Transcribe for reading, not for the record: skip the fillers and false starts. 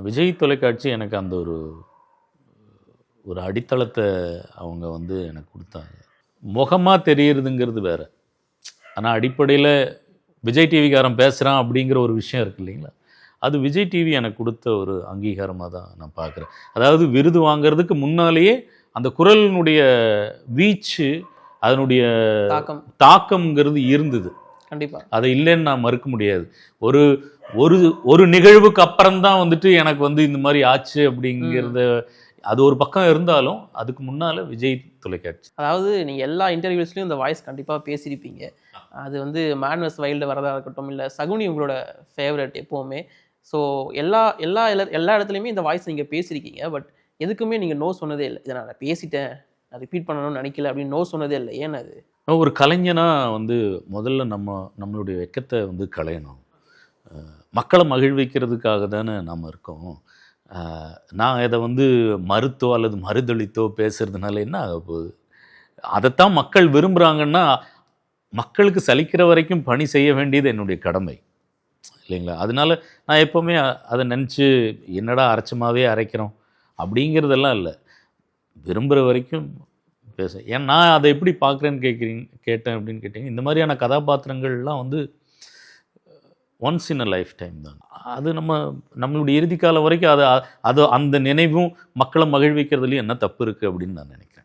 விஜய் தொலைக்காட்சி எனக்கு அந்த ஒரு ஒரு அடித்தளத்தை அவங்க வந்து எனக்கு கொடுத்தாங்க. முகமாக தெரியுறதுங்கிறது வேற. ஆனால் அடிப்படையில் விஜய் டிவிக்காரன் பேசுகிறான் அப்படிங்கிற ஒரு விஷயம் இருக்குது இல்லைங்களா, அது விஜய் டிவி எனக்கு கொடுத்த ஒரு அங்கீகாரமாக தான் நான் பார்க்குறேன். அதாவது விருது வாங்கிறதுக்கு முன்னாலேயே அந்த குரலினுடைய வீச்சு, அதனுடைய தாக்கம்ங்கிறது இருந்தது. கண்டிப்பாக அதை இல்லைன்னு நான் மறுக்க முடியாது. ஒரு ஒரு ஒரு நிகழ்வுக்கு அப்புறம் தான் வந்துட்டு எனக்கு வந்து இந்த மாதிரி ஆச்சு அப்படிங்கிறத, அது ஒரு பக்கம் இருந்தாலும் அதுக்கு முன்னால் விஜய் தொலைக்காட்சி. அதாவது நீங்கள் எல்லா இன்டர்வியூஸ்லையும் இந்த வாய்ஸ் கண்டிப்பாக பேசியிருப்பீங்க. அது வந்து மேன் வெஸ் வைல்டு வரதாக இருக்கட்டும், இல்லை சகுனி உங்களோட ஃபேவரட் எப்போவுமே. ஸோ எல்லா எல்லா எல்லா இடத்துலையுமே இந்த வாய்ஸ் நீங்கள் பேசியிருக்கீங்க. பட் எதுக்குமே நீங்கள் நோ சொன்னதே இல்லை. இதை நான் பேசிட்டேன், நான் ரிப்பீட் பண்ணணும்னு நினைக்கல அப்படின்னு நோ சொன்னதே இல்லை. ஏன் அது? ஒரு கலைஞனாக வந்து முதல்ல நம்மளுடைய வெக்கத்தை வந்து களையணும். மக்களை மகிழ்விக்கிறதுக்காக தானே நாம் இருக்கோம். நான் இதை வந்து மறுத்தோ அல்லது மறுதளித்தோ பேசுறதுனால என்ன ஆக போகுது? அதைத்தான் மக்கள் விரும்புகிறாங்கன்னா மக்களுக்கு சலிக்கிற வரைக்கும் பணி செய்ய வேண்டியது என்னுடைய கடமை இல்லைங்களா? அதனால நான் எப்போவுமே அதை நினச்சி என்னடா அரைச்சமாகவே அரைக்கிறோம் அப்படிங்கிறதெல்லாம் இல்லை. விரும்புகிற வரைக்கும் பேச. ஏன் நான் அதை எப்படி பார்க்குறேன்னு கேட்டேன் அப்படின்னு கேட்டிங்க. இந்த மாதிரியான கதாபாத்திரங்கள்லாம் வந்து once in a life time தான். அது நம்மளுடைய இறுதி காலம் வரைக்கும் அது அந்த நினைவும் மக்களை மகிழ்விக்கிறதுலையும் என்ன தப்பு இருக்குது அப்படின்னு நான் நினைக்கிறேன்.